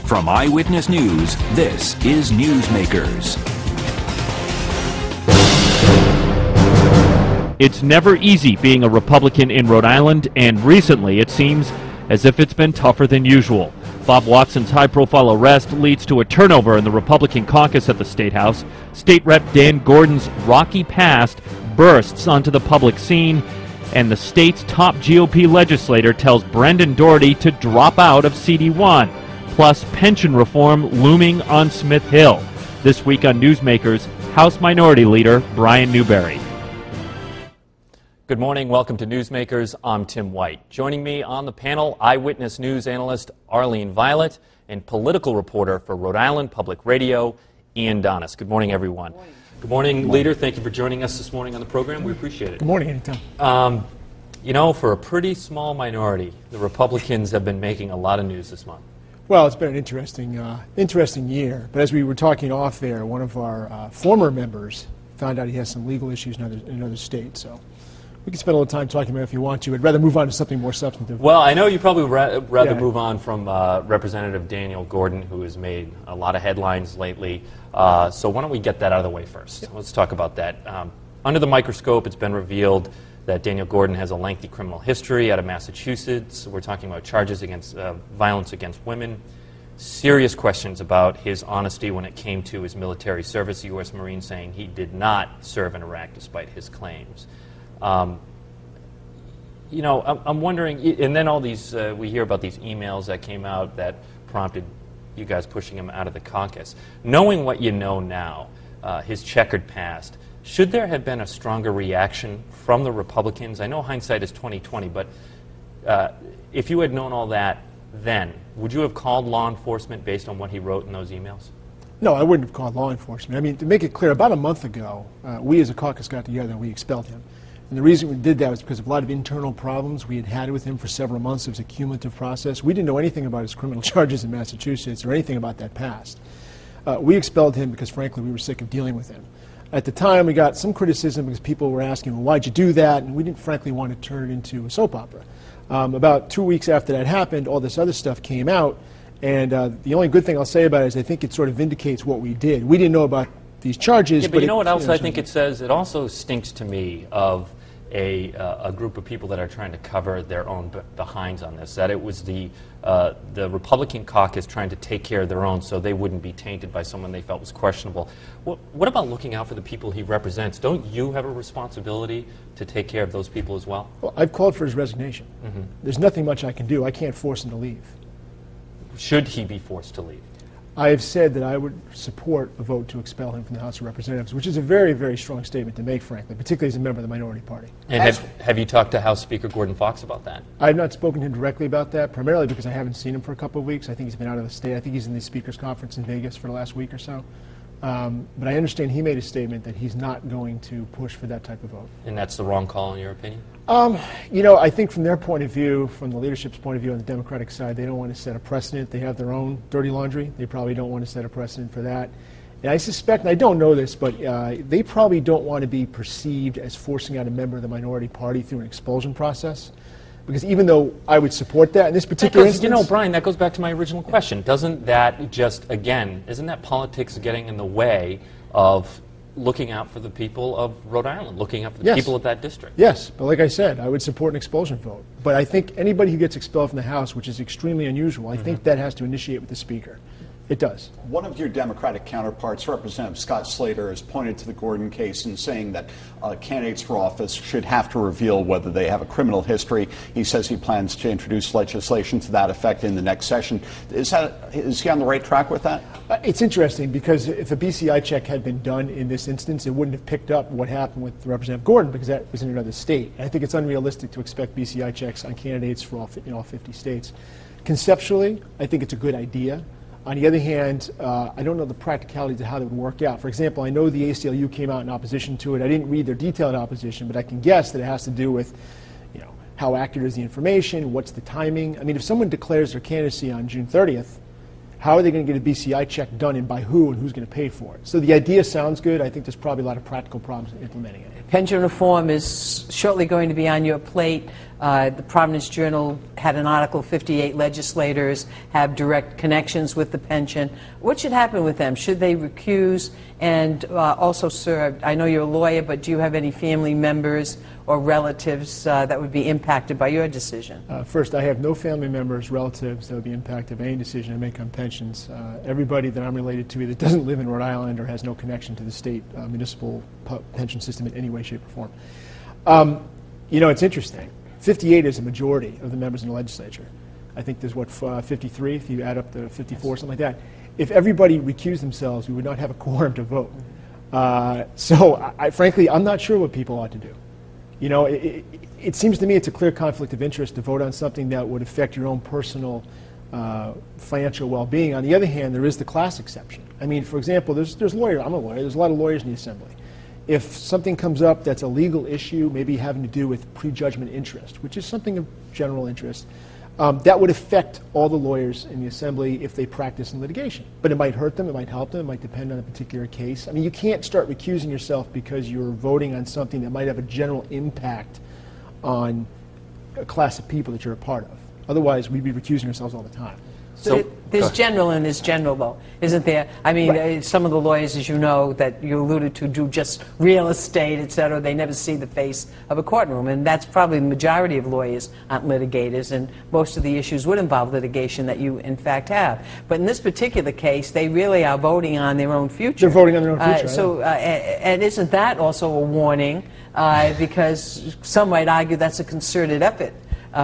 From Eyewitness News, this is Newsmakers. It's never easy being a Republican in Rhode Island, and recently it seems as if it's been tougher than usual. Bob Watson's high-profile arrest leads to a turnover in the Republican caucus at the State House. State Rep Dan Gordon's rocky past bursts onto the public scene, and the state's top GOP legislator tells Brendan Doherty to drop out of CD1. Plus, pension reform looming on Smith Hill. This week on Newsmakers, House Minority Leader Brian Newberry. Good morning. Welcome to Newsmakers. I'm Tim White. Joining me on the panel, Eyewitness News analyst Arlene Violet and political reporter for Rhode Island Public Radio, Ian Donis. Good morning, everyone. Good morning, Leader. Thank you for joining us this morning on the program. We appreciate it. Good morning, anytime. You know, for a pretty small minority, the Republicans have been making a lot of news this month. Well, it's been an interesting year. But as we were talking off there, one of our former members found out he has some legal issues in another state. So we can spend a little time talking about it if you want to. I'd rather move on to something more substantive. Well, I know you probably rather move on from Representative Daniel Gordon, who has made a lot of headlines lately. So why don't we get that out of the way first? Yeah. Let's talk about that. Under the microscope, it's been revealed that Daniel Gordon has a lengthy criminal history out of Massachusetts. We're talking about charges against violence against women, serious questions about his honesty when it came to his military service, the U.S. Marine saying he did not serve in Iraq despite his claims. You know, I'm wondering, and then all these, we hear about these emails that came out that prompted you guys pushing him out of the caucus. Knowing what you know now, his checkered past, should there have been a stronger reaction from the Republicans? I know hindsight is 20/20, but if you had known all that then, would you have called law enforcement based on what he wrote in those emails? No, I wouldn't have called law enforcement. I mean, to make it clear, about a month ago, we as a caucus got together and we expelled him. And the reason we did that was because of a lot of internal problems we had had with him for several months. It was a cumulative process. We didn't know anything about his criminal charges in Massachusetts or anything about that past. We expelled him because, frankly, we were sick of dealing with him. At the time, we got some criticism because people were asking, well, why'd you do that? And we didn't, frankly, want to turn it into a soap opera. About 2 weeks after that happened, all this other stuff came out. And the only good thing I'll say about it is I think it sort of vindicates what we did. We didn't know about these charges. Yeah, but you know what else I think it says? It also stinks to me of a group of people that are trying to cover their own behinds on this, that it was the Republican caucus trying to take care of their own so they wouldn't be tainted by someone they felt was questionable. What about looking out for the people he represents? Don't you have a responsibility to take care of those people as well? Well, I've called for his resignation. Mm-hmm. There's nothing much I can do. I can't force him to leave. Should he be forced to leave? I have said that I would support a vote to expel him from the House of Representatives, which is a very, very strong statement to make, frankly, particularly as a member of the minority party. And have you talked to House Speaker Gordon Fox about that? I have not spoken to him directly about that, primarily because I haven't seen him for a couple of weeks. I think he's been out of the state. I think he's in the Speaker's Conference in Vegas for the last week or so. But I understand he made a statement that he's not going to push for that type of vote. And that's the wrong call, in your opinion? You know, I think from their point of view, from the leadership's point of view on the Democratic side, they don't want to set a precedent. They have their own dirty laundry. They probably don't want to set a precedent for that. And I suspect, and I don't know this, but they probably don't want to be perceived as forcing out a member of the minority party through an expulsion process. Because even though I would support that in this particular instance... You know, Brian, that goes back to my original question. Doesn't that just, again, isn't that politics getting in the way of looking out for the people of Rhode Island, looking out for the people of that district? Yes, but like I said, I would support an expulsion vote. But I think anybody who gets expelled from the House, which is extremely unusual, I think that has to initiate with the Speaker. It does. One of your Democratic counterparts, Representative Scott Slater, has pointed to the Gordon case and saying that candidates for office should have to reveal whether they have a criminal history. He says he plans to introduce legislation to that effect in the next session. Is he on the right track with that? It's interesting because if a BCI check had been done in this instance, it wouldn't have picked up what happened with Representative Gordon because that was in another state. And I think it's unrealistic to expect BCI checks on candidates for all 50 states. Conceptually, I think it's a good idea. On the other hand, I don't know the practicalities of how that would work out. For example, I know the ACLU came out in opposition to it. I didn't read their detailed opposition, but I can guess that it has to do with, you know, how accurate is the information, what's the timing. I mean, if someone declares their candidacy on June 30th, How are they going to get a BCI check done, and by who, and who's going to pay for it? So the idea sounds good. I think there's probably a lot of practical problems in implementing it. Pension reform is shortly going to be on your plate. The Providence Journal had an article, 58 legislators have direct connections with the pension. What should happen with them? Should they recuse and also serve? I know you're a lawyer, but do you have any family members or relatives that would be impacted by your decision? First, I have no family members, relatives that would be impacted by any decision I make on pensions. Everybody that I'm related to either doesn't live in Rhode Island or has no connection to the state municipal pension system in any way, shape, or form. You know, it's interesting. 58 is a majority of the members in the legislature. I think there's, what, 53, if you add up the 54, something like that. If everybody recused themselves, we would not have a quorum to vote. So, frankly, I'm not sure what people ought to do. You know, it seems to me it's a clear conflict of interest to vote on something that would affect your own personal financial well-being. On the other hand, there is the class exception. I mean, for example, there's lawyers. I'm a lawyer. There's a lot of lawyers in the Assembly. If something comes up that's a legal issue, maybe having to do with prejudgment interest, which is something of general interest, that would affect all the lawyers in the Assembly if they practice in litigation. But it might hurt them, it might help them, it might depend on a particular case. I mean, you can't start recusing yourself because you're voting on something that might have a general impact on a class of people that you're a part of. Otherwise, we'd be recusing ourselves all the time. So there's general and there's general, though, isn't there? I mean, right. Some of the lawyers, as you know, that you alluded to, do just real estate, et cetera. They never see the face of a courtroom, and that's probably the majority of lawyers aren't litigators, and most of the issues would involve litigation that you, in fact, have. But in this particular case, they really are voting on their own future. They're voting on their own future. And isn't that also a warning? Because some might argue that's a concerted effort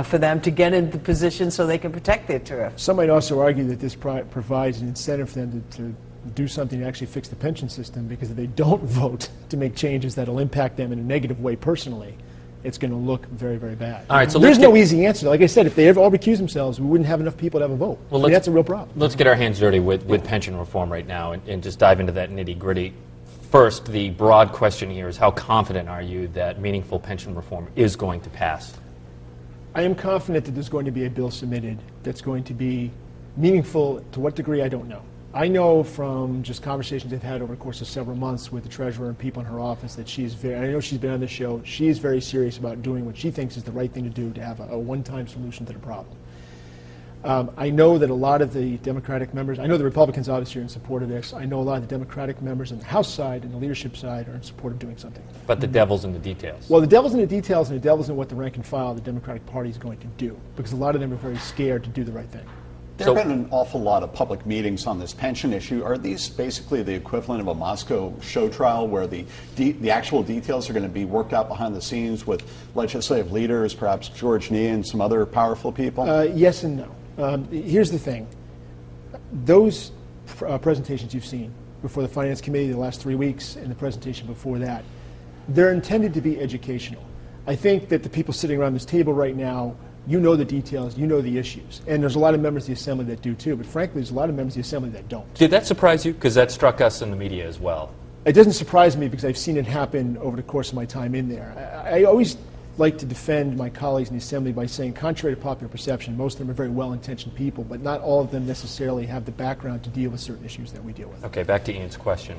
for them to get into position so they can protect their turf. Some might also argue that this provides an incentive for them to do something to actually fix the pension system, because if they don't vote to make changes that will impact them in a negative way personally, it's going to look very, very bad. All right, so there's no easy answer. Like I said, if they ever all recuse themselves, we wouldn't have enough people to have a vote. Well, I mean, that's a real problem. Let's get our hands dirty with pension reform right now and just dive into that nitty-gritty. First, the broad question here is, how confident are you that meaningful pension reform is going to pass? I am confident that there's going to be a bill submitted that's going to be meaningful. To what degree, I don't know. I know from just conversations I've had over the course of several months with the treasurer and people in her office that she's very, I know she's been on this show, she's very serious about doing what she thinks is the right thing to do to have a one-time solution to the problem. I know that a lot of the Democratic members, I know the Republicans obviously are in support of this. I know a lot of the Democratic members on the House side and the leadership side are in support of doing something. But the devil's in the details. Well, the devil's in the details, and the devil's in what the rank and file of the Democratic Party is going to do, because a lot of them are very scared to do the right thing. There have been an awful lot of public meetings on this pension issue. Are these basically the equivalent of a Moscow show trial where the actual details are going to be worked out behind the scenes with legislative leaders, perhaps George Nee and some other powerful people? Yes and no. Here's the thing. Those presentations you've seen before the Finance Committee the last 3 weeks and the presentation before that, they're intended to be educational. I think that the people sitting around this table right now, you know the details, you know the issues. And there's a lot of members of the Assembly that do too, but frankly, there's a lot of members of the Assembly that don't. Did that surprise you? Because that struck us in the media as well. It doesn't surprise me because I've seen it happen over the course of my time in there. I always like to defend my colleagues in the Assembly by saying, contrary to popular perception, most of them are very well-intentioned people, but not all of them necessarily have the background to deal with certain issues that we deal with. Okay, back to Ian's question.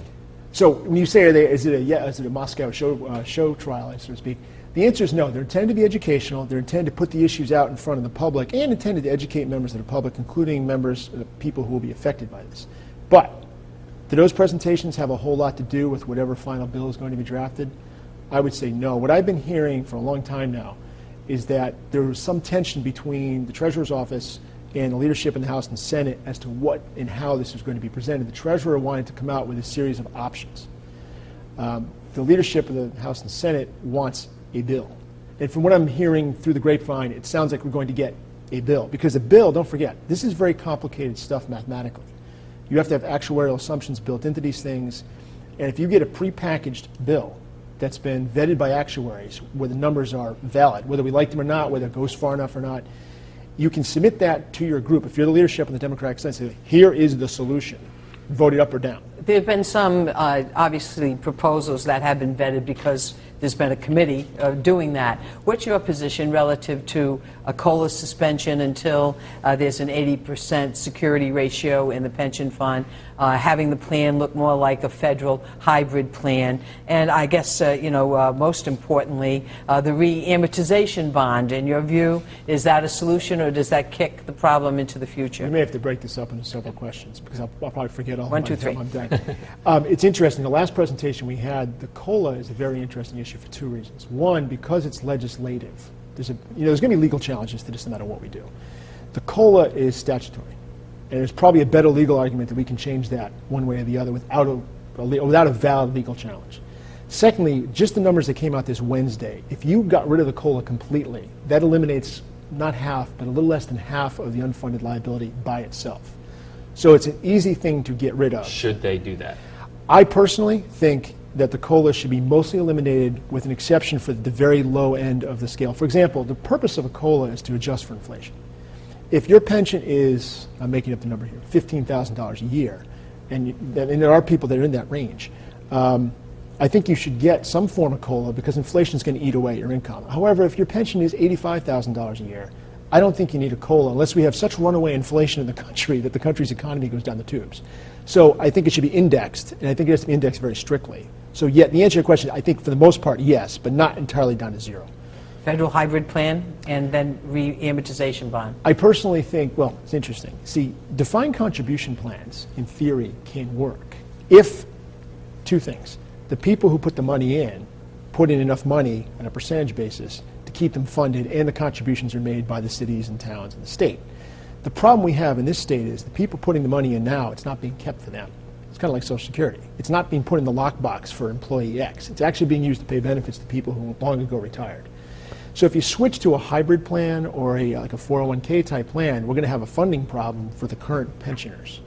So when you say, is it a Moscow show trial, so to speak, the answer is no. They're intended to be educational. They're intended to put the issues out in front of the public and intended to educate members of the public, including members, people who will be affected by this. But do those presentations have a whole lot to do with whatever final bill is going to be drafted? I would say no. What I've been hearing for a long time now is that there was some tension between the Treasurer's office and the leadership in the House and Senate as to what and how this was going to be presented. The Treasurer wanted to come out with a series of options. The leadership of the House and Senate wants a bill. And from what I'm hearing through the grapevine, it sounds like we're going to get a bill. Because a bill, don't forget, this is very complicated stuff mathematically. You have to have actuarial assumptions built into these things. And if you get a prepackaged bill that's been vetted by actuaries where the numbers are valid, whether we like them or not, whether it goes far enough or not, you can submit that to your group. If you're the leadership on the Democratic side, say, here is the solution. Vote it up or down. There have been some, obviously, proposals that have been vetted because there's been a committee doing that. What's your position relative to a COLA suspension until there's an 80% security ratio in the pension fund, having the plan look more like a federal hybrid plan, and I guess, most importantly, the re-amortization bond? In your view, is that a solution, or does that kick the problem into the future? We may have to break this up into several questions because I'll probably forget all. 1, 2, 3. I'm done. It's interesting. The last presentation we had, the COLA is a very interesting issue for two reasons. One, because it's legislative. There's going to be legal challenges to this no matter what we do. The COLA is statutory, and there's probably a better legal argument that we can change that one way or the other without a valid legal challenge. Secondly, just the numbers that came out this Wednesday, if you got rid of the COLA completely, that eliminates not half, but a little less than half of the unfunded liability by itself. So it's an easy thing to get rid of. Should they do that? I personally think that the COLA should be mostly eliminated with an exception for the very low end of the scale. For example, the purpose of a COLA is to adjust for inflation. If your pension is, I'm making up the number here, $15,000 a year, and there are people that are in that range, I think you should get some form of COLA because inflation is going to eat away your income. However, if your pension is $85,000 a year, I don't think you need a COLA unless we have such runaway inflation in the country that the country's economy goes down the tubes. So I think it should be indexed, and I think it has to be indexed very strictly. So yet, the answer to your question, I think for the most part, yes, but not entirely down to zero. Federal hybrid plan and then re-amortization bond. I personally think, well, it's interesting. See, defined contribution plans, in theory, can work if two things. The people who put the money in put in enough money on a percentage basis to keep them funded, and the contributions are made by the cities and towns and the state. The problem we have in this state is the people putting the money in now, it's not being kept for them. It's kind of like Social Security. It's not being put in the lockbox for employee X. It's actually being used to pay benefits to people who long ago retired. So if you switch to a hybrid plan or like a 401k type plan, we're going to have a funding problem for the current pensioners.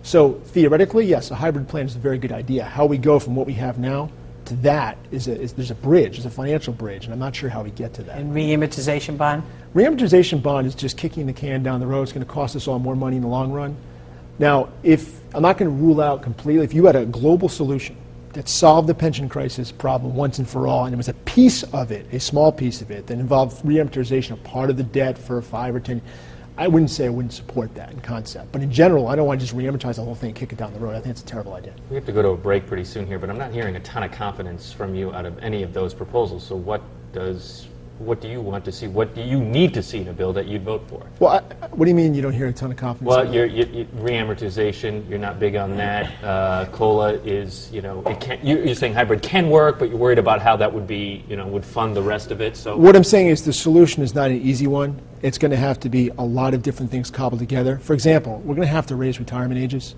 So theoretically, yes, a hybrid plan is a very good idea. How we go from what we have now to that there's a bridge, there's a financial bridge, and I'm not sure how we get to that. And re-amortization bond? Re-amortization bond is just kicking the can down the road. It's going to cost us all more money in the long run. Now, I'm not going to rule out completely, if you had a global solution that solved the pension crisis problem once and for all, and it was a piece of it, a small piece of it, that involved re-amortization of part of the debt for 5 or 10, I wouldn't say I wouldn't support that in concept. But in general, I don't want to just re-amortize the whole thing and kick it down the road. I think it's a terrible idea. We have to go to a break pretty soon here, but I'm not hearing a ton of confidence from you out of any of those proposals. So what do you want to see? What do you need to see in a bill that you'd vote for? Well, what do you mean you don't hear a ton of confidence? Well, re-amortization, you're not big on that. COLA is, you're saying hybrid can work, but you're worried about how that would be, would fund the rest of it. So what I'm saying is the solution is not an easy one. It's going to have to be a lot of different things cobbled together. For example, we're going to have to raise retirement ages.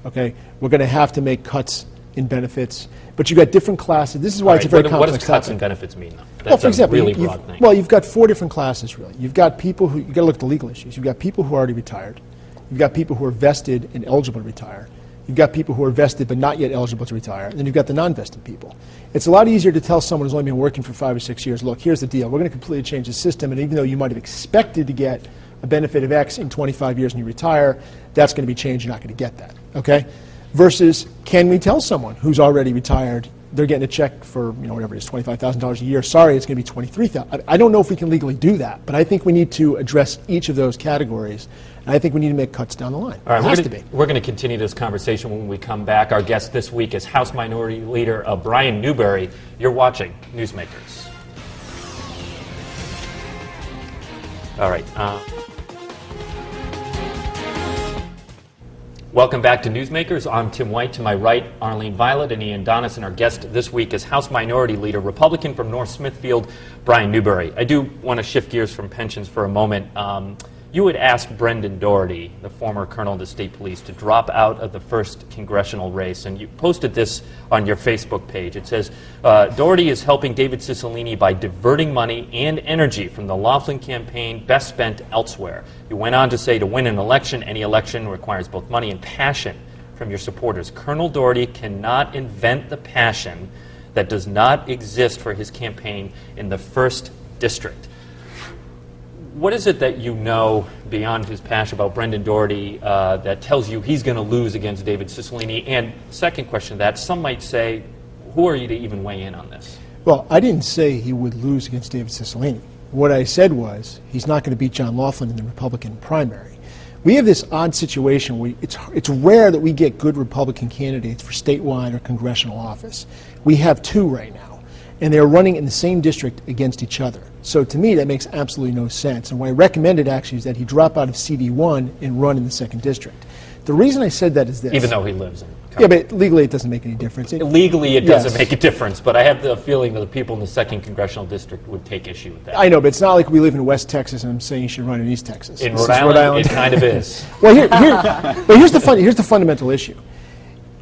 Okay, we're going to have to make cuts in benefits, but you've got different classes. This is why it's a very complex What does cuts topic. in benefits mean, though? That's well, for example, a really broad thing. Well, you've got 4 different classes, really. You've got people who, you've got to look at the legal issues. You've got people who are already retired. You've got people who are vested and eligible to retire. You've got people who are vested but not yet eligible to retire. And then you've got the non-vested people. It's a lot easier to tell someone who's only been working for 5 or 6 years, look, here's the deal. We're going to completely change the system, and even though you might have expected to get a benefit of X in 25 years and you retire, that's going to be changed. You're not going to get that, okay? Versus, can we tell someone who's already retired they're getting a check for, whatever it is, $25,000 a year. Sorry, it's going to be $23,000. I don't know if we can legally do that, but I think we need to address each of those categories, and I think we need to make cuts down the line. All right, it has to be. We're going to continue this conversation when we come back. Our guest this week is House Minority Leader Brian Newberry. You're watching Newsmakers. All right. Welcome back to Newsmakers. I'm Tim White. To my right, Arlene Violet and Ian Donis, and our guest this week is House Minority Leader, Republican from North Smithfield, Brian Newberry. I do want to shift gears from pensions for a moment. You had asked Brendan Doherty, the former colonel of the state police, to drop out of the first congressional race, and you posted this on your Facebook page. It says, Doherty is helping David Cicilline by diverting money and energy from the Laughlin campaign best spent elsewhere. You went on to say, to win an election, any election requires both money and passion from your supporters. Colonel Doherty cannot invent the passion that does not exist for his campaign in the 1st District. What is it that you know beyond his passion about Brendan Doherty that tells you he's going to lose against David Cicilline? And second question to that, some might say, who are you to even weigh in on this? Well, I didn't say he would lose against David Cicilline. What I said was he's not going to beat John Laughlin in the Republican primary. We have this odd situation where it's rare that we get good Republican candidates for statewide or congressional office. We have two right now, and they're running in the same district against each other. So to me, that makes absolutely no sense. And what I recommended actually is that he drop out of CD1 and run in the 2nd district. The reason I said that is this. Even though he lives in Yeah, but legally it doesn't make any difference. Legally, it doesn't Yes. make a difference, but I have the feeling that the people in the 2nd congressional district would take issue with that. I know, but it's not like we live in West Texas and I'm saying you should run in East Texas. In This is Rhode Island, it kind of is. Well, but here's the fundamental issue.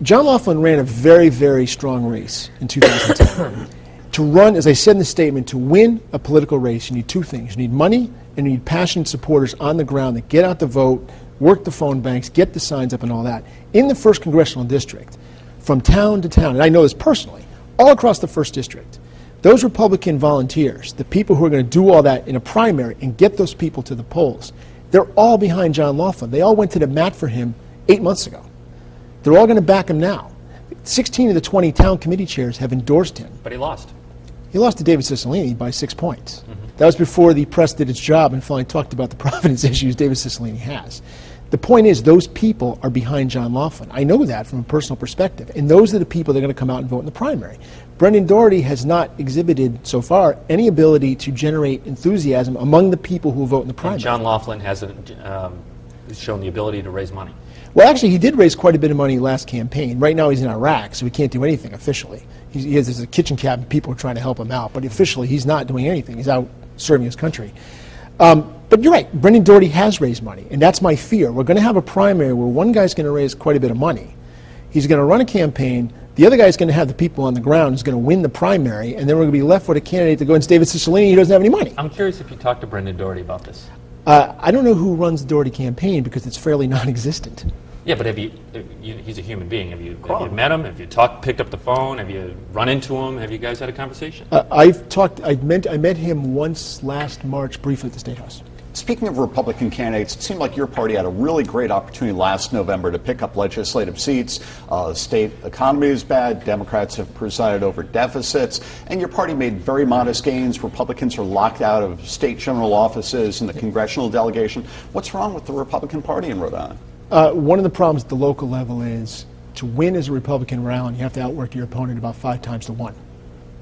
John Laughlin ran a very, very strong race in 2010. To run, as I said in the statement, to win a political race, you need two things. You need money and you need passionate supporters on the ground that get out the vote, work the phone banks, get the signs up and all that. In the 1st congressional district, from town to town, and I know this personally, all across the 1st district, those Republican volunteers, the people who are going to do all that in a primary and get those people to the polls, they're all behind John Laughlin. They all went to the mat for him 8 months ago. They're all going to back him now. 16 of the 20 town committee chairs have endorsed him. But he lost. He lost to David Cicilline by 6 points. That was before the press did its job and finally talked about the Providence issues David Cicilline has. The point is, those people are behind John Laughlin. I know that from a personal perspective. And those are the people that are going to come out and vote in the primary. Brendan Doherty has not exhibited, so far, any ability to generate enthusiasm among the people who vote in the primary. And John Laughlin hasn't shown the ability to raise money. Well, actually, he did raise quite a bit of money last campaign. Right now, he's in Iraq, so he can't do anything officially. He has a kitchen cabinet, people are trying to help him out, but officially, he's not doing anything. He's out serving his country. But you're right, Brendan Doherty has raised money, and that's my fear. We're going to have a primary where one guy's going to raise quite a bit of money. He's going to run a campaign. The other guy's going to have the people on the ground who's going to win the primary, and then we're going to be left with a candidate to go against David Cicilline who doesn't have any money. I'm curious if you talked to Brendan Doherty about this. I don't know who runs the Doherty campaign because it's fairly non-existent. Yeah, but he's a human being. Have you met him? Have you picked up the phone? Have you run into him? Have you guys had a conversation? I met him once last March briefly at the State House. Speaking of Republican candidates, it seemed like your party had a really great opportunity last November to pick up legislative seats. State economy is bad. Democrats have presided over deficits. And your party made very modest gains. Republicans are locked out of state general offices and the congressional delegation. What's wrong with the Republican Party in Rhode Island? One of the problems at the local level is to win as a Republican in Rhode Island, you have to outwork your opponent about 5 times to 1.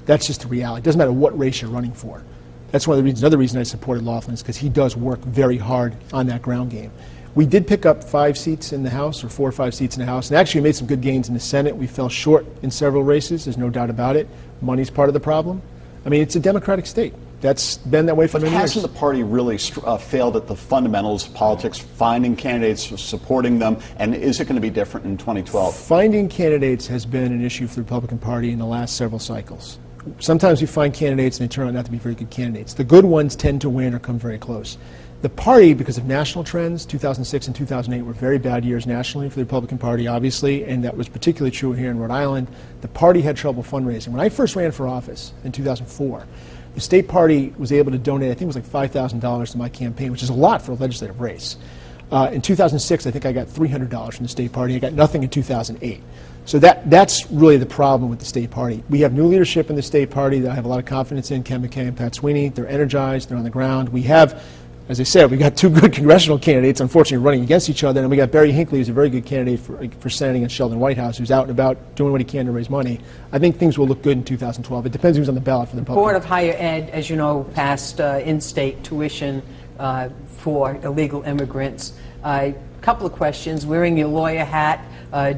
That's just the reality. It doesn't matter what race you're running for. That's one of the reasons. Another reason I supported Laughlin is because he does work very hard on that ground game. We did pick up 5 seats in the House, or 4 or 5 seats in the House, and actually we made some good gains in the Senate. We fell short in several races. There's no doubt about it. Money's part of the problem. I mean, it's a Democratic state. That's been that way for many years. Hasn't the party really failed at the fundamentals of politics, finding candidates, supporting them, and is it going to be different in 2012? Finding candidates has been an issue for the Republican Party in the last several cycles. Sometimes we find candidates and they turn out not to be very good candidates. The good ones tend to win or come very close. The party, because of national trends, 2006 and 2008 were very bad years nationally for the Republican Party, obviously, and that was particularly true here in Rhode Island. The party had trouble fundraising. When I first ran for office in 2004, the state party was able to donate, I think it was like $5,000 to my campaign, which is a lot for a legislative race. In 2006, I think I got $300 from the state party. I got nothing in 2008. So that's really the problem with the state party. We have new leadership in the state party that I have a lot of confidence in, Ken McKay and Pat Sweeney. They're energized. They're on the ground. We have, as I said, we got 2 good congressional candidates, unfortunately, running against each other. And we got Barry Hinckley, who's a very good candidate for Senate against Sheldon Whitehouse, who's out and about doing what he can to raise money. I think things will look good in 2012. It depends who's on the ballot for the Republicans. Board of Higher Ed, as you know, passed in-state tuition for illegal immigrants. A couple of questions. Wearing your lawyer hat,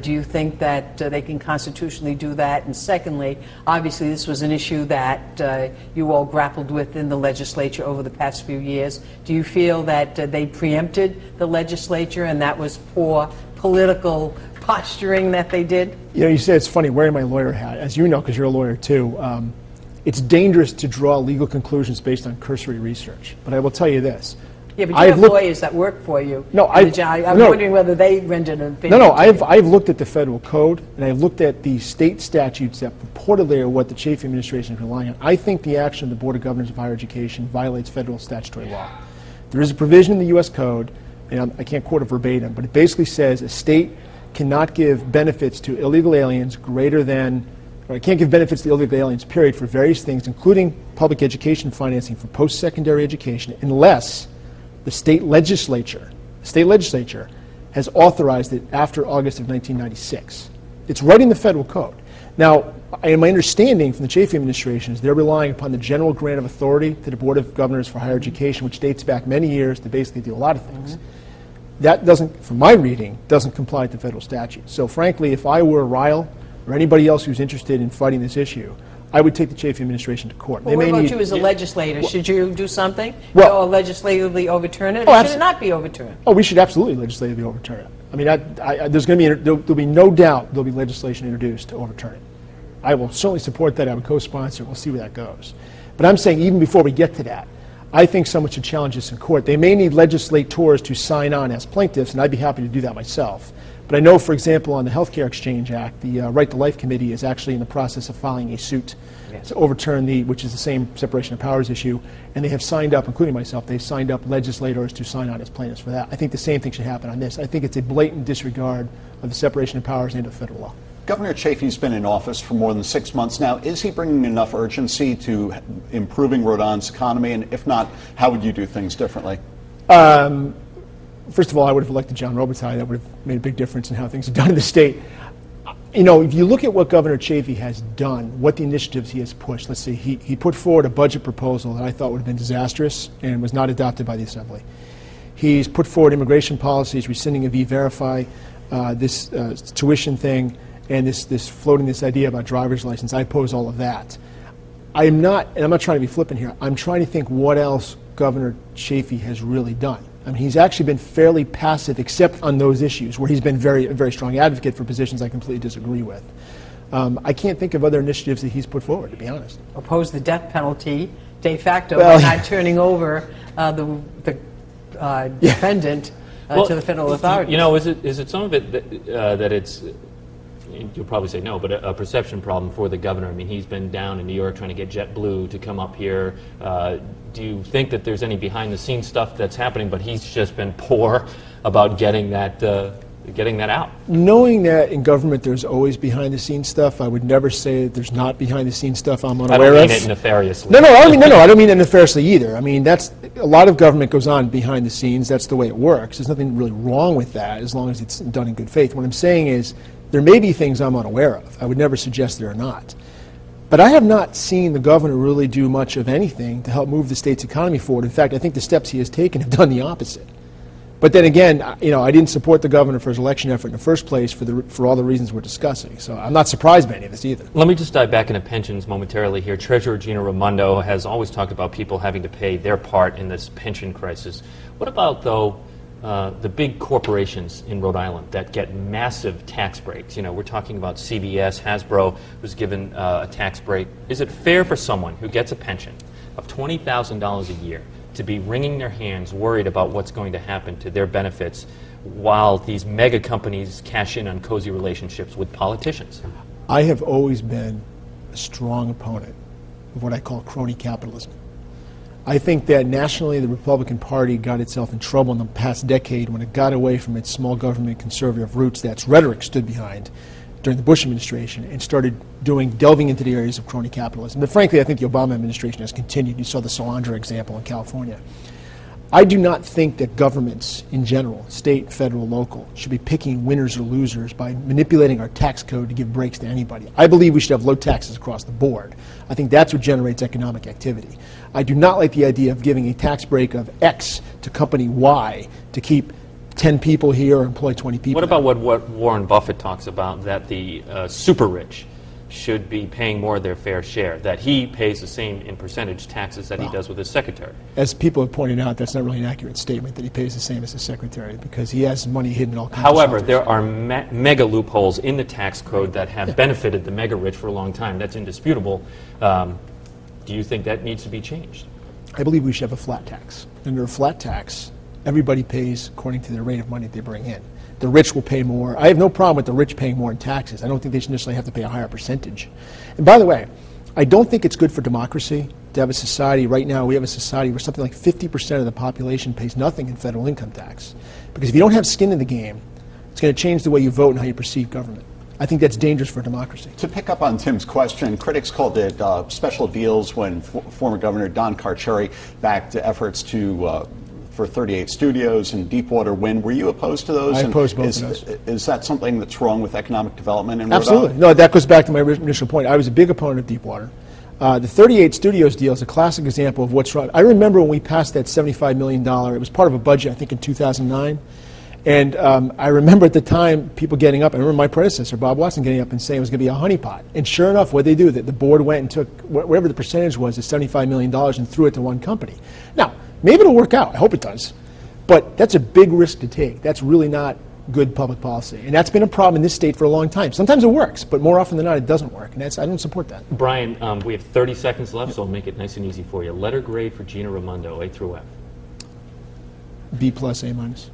do you think that they can constitutionally do that? And secondly, obviously this was an issue that you all grappled with in the legislature over the past few years. Do you feel that they preempted the legislature and that was poor political posturing that they did? You know, you say it's funny wearing my lawyer hat. As you know, because you're a lawyer too, it's dangerous to draw legal conclusions based on cursory research. But I will tell you this. Yeah, but you have lawyers that work for you. No, I'm wondering whether they rendered an opinion. No, I've looked at the federal code, and I've looked at the state statutes that purportedly are what the Chafee administration is relying on. I think the action of the Board of Governors of Higher Education violates federal statutory law. There is a provision in the U.S. Code, and I can't quote it verbatim, but it basically says a state cannot give benefits to illegal aliens greater than, or it can't give benefits to illegal aliens, period, for various things, including public education financing for post-secondary education, unless the state legislature has authorized it after August of 1996. It's right in the federal code. Now, my understanding from the Chafee administration is they're relying upon the general grant of authority to the Board of Governors for Higher Education, which dates back many years to basically do a lot of things. That doesn't, from my reading, doesn't comply with the federal statute. So frankly, if I were Ryle or anybody else who's interested in fighting this issue, I would take the Chafee administration to court. Well, what about you as a legislator? Should you do something? Well, or legislatively overturn it? Or should it not be overturned? Oh, we should absolutely legislatively overturn it. I mean, there's going to be, there'll be no doubt there'll be legislation introduced to overturn it. I will certainly support that. I would co-sponsor it. We'll see where that goes. But I'm saying even before we get to that, I think someone should challenge this in court. They may need legislators to sign on as plaintiffs, and I'd be happy to do that myself. But I know, for example, on the Healthcare Exchange Act, the Right to Life Committee is actually in the process of filing a suit to overturn which is the same separation of powers issue, and they have signed up, including myself, they've signed up legislators to sign on as plaintiffs for that. I think the same thing should happen on this. I think it's a blatant disregard of the separation of powers and of federal law. Governor Chafee's been in office for more than 6 months now. Is he bringing enough urgency to improving Rhode Island's economy? And if not, how would you do things differently? First of all, I would have elected John Robitaille. That would have made a big difference in how things are done in the state. You know, if you look at what Governor Chafee has done, what the initiatives he has pushed, let's see, he put forward a budget proposal that I thought would have been disastrous and was not adopted by the Assembly. He's put forward immigration policies, rescinding of E-Verify, this tuition thing, and this floating this idea about driver's license. I oppose all of that. I'm not trying to be flippant here, I'm trying to think what else Governor Chafee has really done. I mean, he's actually been fairly passive, except on those issues where he's been a very strong advocate for positions I completely disagree with. I can't think of other initiatives that he's put forward, to be honest. Oppose the death penalty de facto by not turning over the defendant to the federal authorities. You know, is it some of it that it's, you'll probably say no, but a perception problem for the governor? I mean, he's been down in New York trying to get JetBlue to come up here. Do you think that there's any behind-the-scenes stuff that's happening, but he's just been poor about getting that out? Knowing that in government there's always behind-the-scenes stuff, I would never say that there's not behind-the-scenes stuff I'm unaware of. I don't mean it nefariously. No, I don't mean it nefariously either. I mean, that's a lot of government goes on behind the scenes. That's the way it works. There's nothing really wrong with that as long as it's done in good faith. What I'm saying is there may be things I'm unaware of. I would never suggest there are not. But I have not seen the governor really do much of anything to help move the state's economy forward. In fact, I think the steps he has taken have done the opposite. But then again, you know, I didn't support the governor for his election effort in the first place for all the reasons we're discussing. So I'm not surprised by any of this either. Let me just dive back into pensions momentarily here. Treasurer Gina Raimondo has always talked about people having to pay their part in this pension crisis. What about, though, the big corporations in Rhode Island that get massive tax breaks? You know, we're talking about CBS, Hasbro, who's given a tax break. Is it fair for someone who gets a pension of $20,000 a year to be wringing their hands, worried about what's going to happen to their benefits, while these mega companies cash in on cozy relationships with politicians? I have always been a strong opponent of what I call crony capitalism. I think that nationally the Republican Party got itself in trouble in the past decade when it got away from its small government conservative roots that its rhetoric stood behind during the Bush administration and started delving into the areas of crony capitalism. But frankly, I think the Obama administration has continued. You saw the Solandra example in California. I do not think that governments in general, state, federal, local, should be picking winners or losers by manipulating our tax code to give breaks to anybody. I believe we should have low taxes across the board. I think that's what generates economic activity. I do not like the idea of giving a tax break of X to company Y to keep 10 people here or employ 20 people. What about what Warren Buffett talks about, that the super rich should be paying more of their fair share, that he pays the same in percentage taxes that he does with his secretary? As people have pointed out, that's not really an accurate statement that he pays the same as his secretary, because he has money hidden in all kinds However, of there are mega loopholes in the tax code that have benefited the mega rich for a long time. That's indisputable. Do you think that needs to be changed? I believe we should have a flat tax. Under a flat tax, everybody pays according to their rate of money they bring in. The rich will pay more. I have no problem with the rich paying more in taxes. I don't think they should necessarily have to pay a higher percentage. And by the way, I don't think it's good for democracy to have a society, right now we have a society where something like 50% of the population pays nothing in federal income tax. Because if you don't have skin in the game, it's going to change the way you vote and how you perceive government. I think that's dangerous for democracy. To pick up on Tim's question, critics called it special deals when former Governor Don Carcieri backed efforts for 38 studios and Deepwater Wind. Were you opposed to those? I opposed both of those. Is that something that's wrong with economic development in Rhode Absolutely. Island? No, that goes back to my initial point. I was a big opponent of Deepwater. The 38 studios deal is a classic example of what's wrong. I remember when we passed that $75 million, it was part of a budget, I think, in 2009. And I remember at the time people getting up, I remember my predecessor, Bob Watson, getting up and saying it was going to be a honeypot. And sure enough, what they do, that the board went and took whatever the percentage was, the $75 million, and threw it to one company. Now, maybe it'll work out. I hope it does. But that's a big risk to take. That's really not good public policy. And that's been a problem in this state for a long time. Sometimes it works, but more often than not, it doesn't work. And I don't support that. Brian, we have 30 seconds left, so I'll make it nice and easy for you. Letter grade for Gina Raimondo, A through F. B plus, A minus.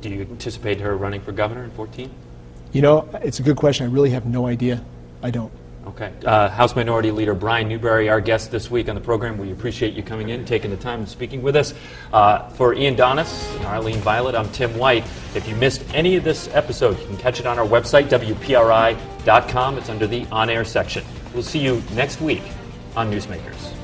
Do you anticipate her running for governor in 2014? You know, it's a good question. I really have no idea. I don't. Okay. House Minority Leader Brian Newberry, our guest this week on the program. We appreciate you coming in, taking the time and speaking with us. For Ian Donis and Arlene Violet, I'm Tim White. If you missed any of this episode, you can catch it on our website, WPRI.com. It's under the On Air section. We'll see you next week on Newsmakers.